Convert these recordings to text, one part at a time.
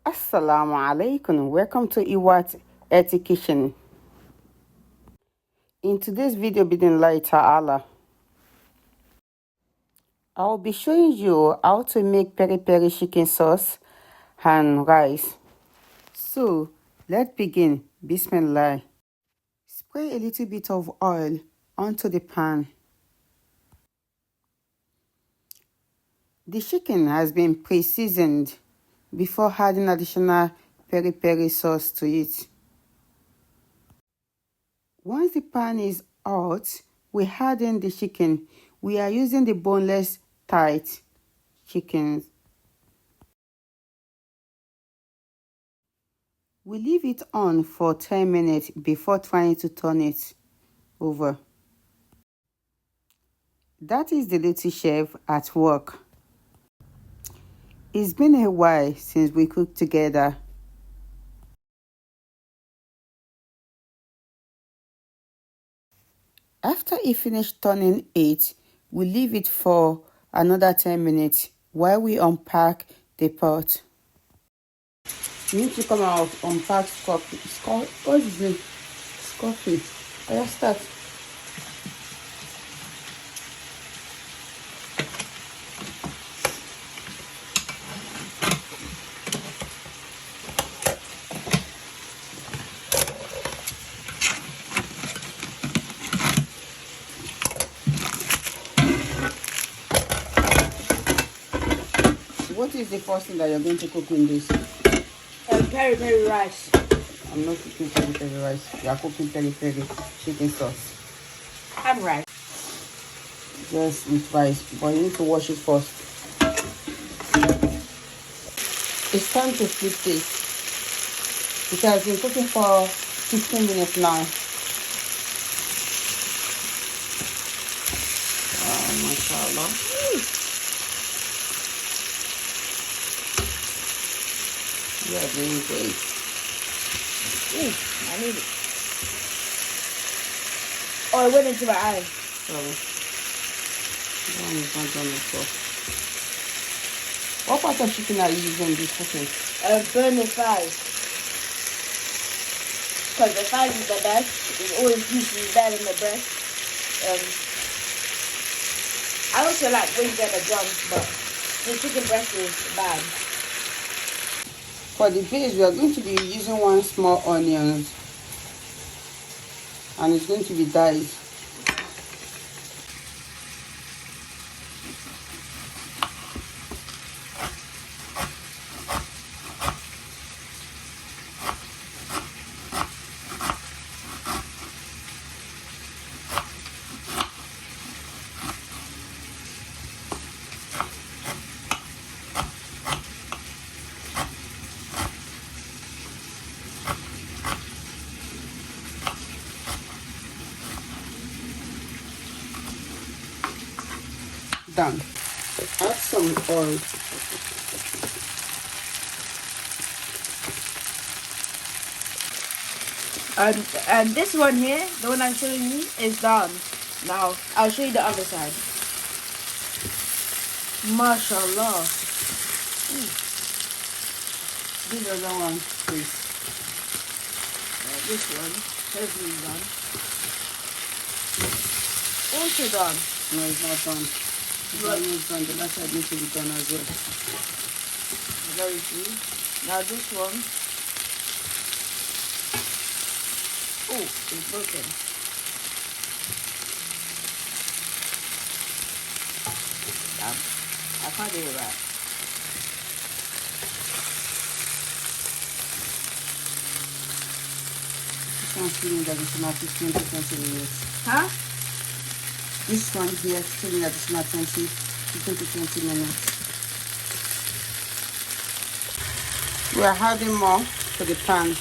Assalamu alaikum. Welcome to IWHAT Kitchen. In today's video, bidinlahi ta'ala, I'll be showing you how to make peri peri chicken sauce and rice. So let's begin. Bismillah. Spray a little bit of oil onto the pan. The chicken has been pre-seasoned before adding additional peri peri sauce to it. Once the pan is hot, we add in the chicken. We are using the boneless tight chickens. We leave it on for 10 minutes before trying to turn it over. That is the little chef at work. It's been a while since we cooked together. After he finished turning it, we leave it for another 10 minutes while we unpack the pot. You need to come out, unpack coffee. What is it? Coffee. Let's start. What is the first thing that you're going to cook in this? Peri peri rice. I'm not cooking peri peri rice. You are cooking peri peri chicken sauce. And rice. Yes, with rice, but you need to wash it first. It's time to flip this. It has been cooking for 15 minutes now. Mashallah. You are doing great. I need it. Oh, it went into my eye. Sorry. That is not done before. What part of chicken are you using in this cooking? Burn the thighs. Because the thighs is the best. It's always usually better than the breast. I also like wings and the drums, but the chicken breast is bad. For the base, we are going to be using one small onion, and it's going to be diced. Done. Add some oil. And this one here, the one I'm showing you, is done. Now, I'll show you the other side. Mashallah. This other one, please. This one has been done. Also done. No, it's not done. The onion done. The last side needs to be done as well. Very true. Now this one. Oh, it's broken. I can't do it right. This one still needs additional 15 to 20 minutes. Huh? This one here still needs additional 15 to 20 minutes. We are adding more to the pan.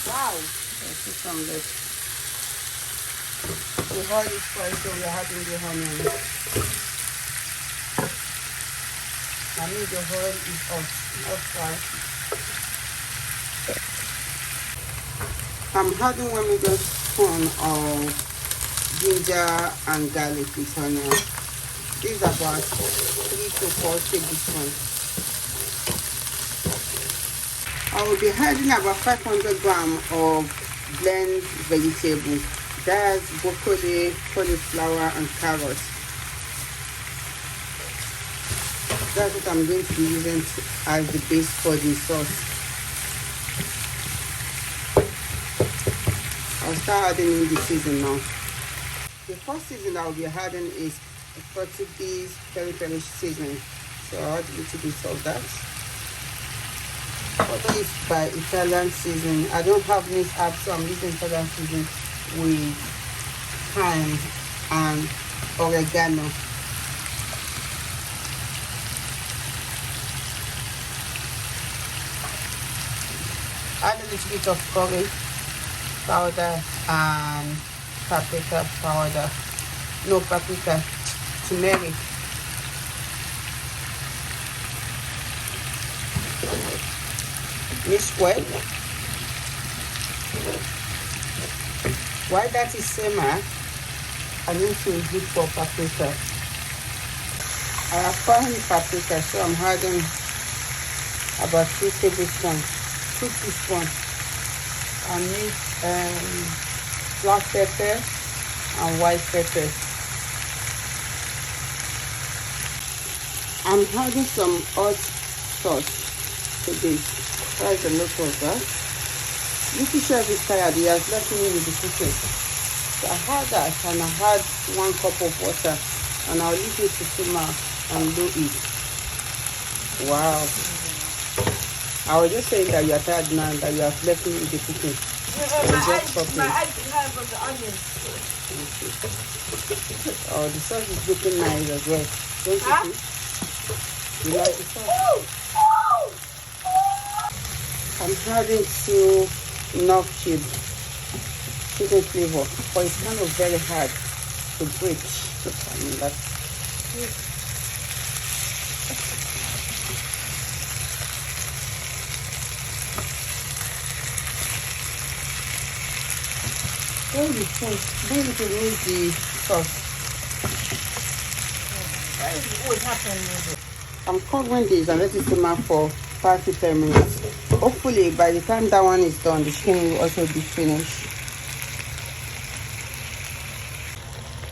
Wow. Let's see some less. The oil is fried, so we are adding the onion. I mean the oil is off, not fried. I'm adding 1 tablespoon of ginger and garlic with onion. This is about 3 to 4 tablespoons. I will be adding about 500 grams of blend vegetables. That's broccoli, cauliflower, and carrots. That's what I'm going to be using as the base for the sauce. I'll start adding in the season now. The first season I'll be adding is a Portuguese peri seasoning. So I'll add a little bit of that. This is by Italian seasoning. I don't have this app, so I'm using Italian seasoning with thyme and oregano. Add a little bit of curry powder and paprika powder. No, paprika, turmeric. Mix well. While that is simmer, I need to heat for paprika. I have found paprika, so I'm adding about 2 tablespoons, 2 teaspoons. I need black pepper and white pepper. I'm adding some hot sauce to this. There's a lot of that. Little chef is tired. He has left me with the kitchen. So I had that and I had 1 cup of water and I'll leave it to simmer and do it. Wow. I was just saying that you are tired now and that you have left me with the kitchen. My eyes have on the onions. Oh, the sauce is looking nice as well. Don't you think? You like the sauce? I'm adding 2 knock cube chicken flavor, but it's kind of very hard to break. I mean, that's going to remove the sauce. What happened with it? I'm covering this and let it simmer for 5 to 10 minutes. Hopefully by the time that one is done, the chicken will also be finished.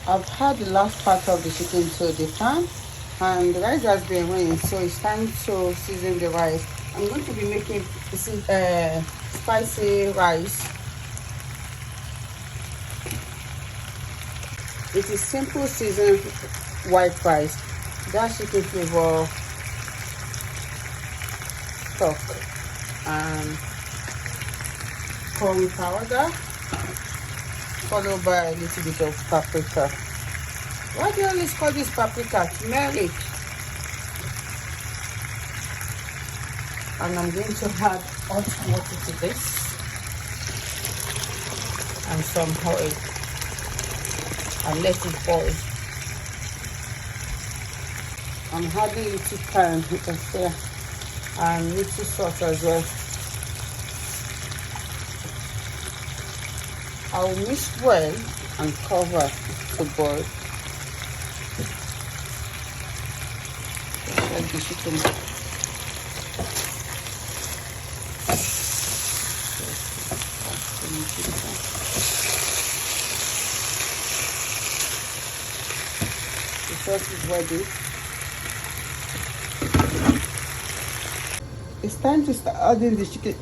I've had the last part of the chicken to the pan and the rice has been running, so it's time to season the rice. I'm going to be making spicy rice. It is simple seasoned white rice. That chicken flavor, stock and curry powder, followed by a little bit of paprika. Why do you always call this paprika? Turmeric. And I'm going to add hot water to this and some oil and let it boil. I'm adding little thyme, you can see, and little salt as well. I will mix well and cover to boil. Just like the chicken. The sauce is ready. It's time to start adding the chicken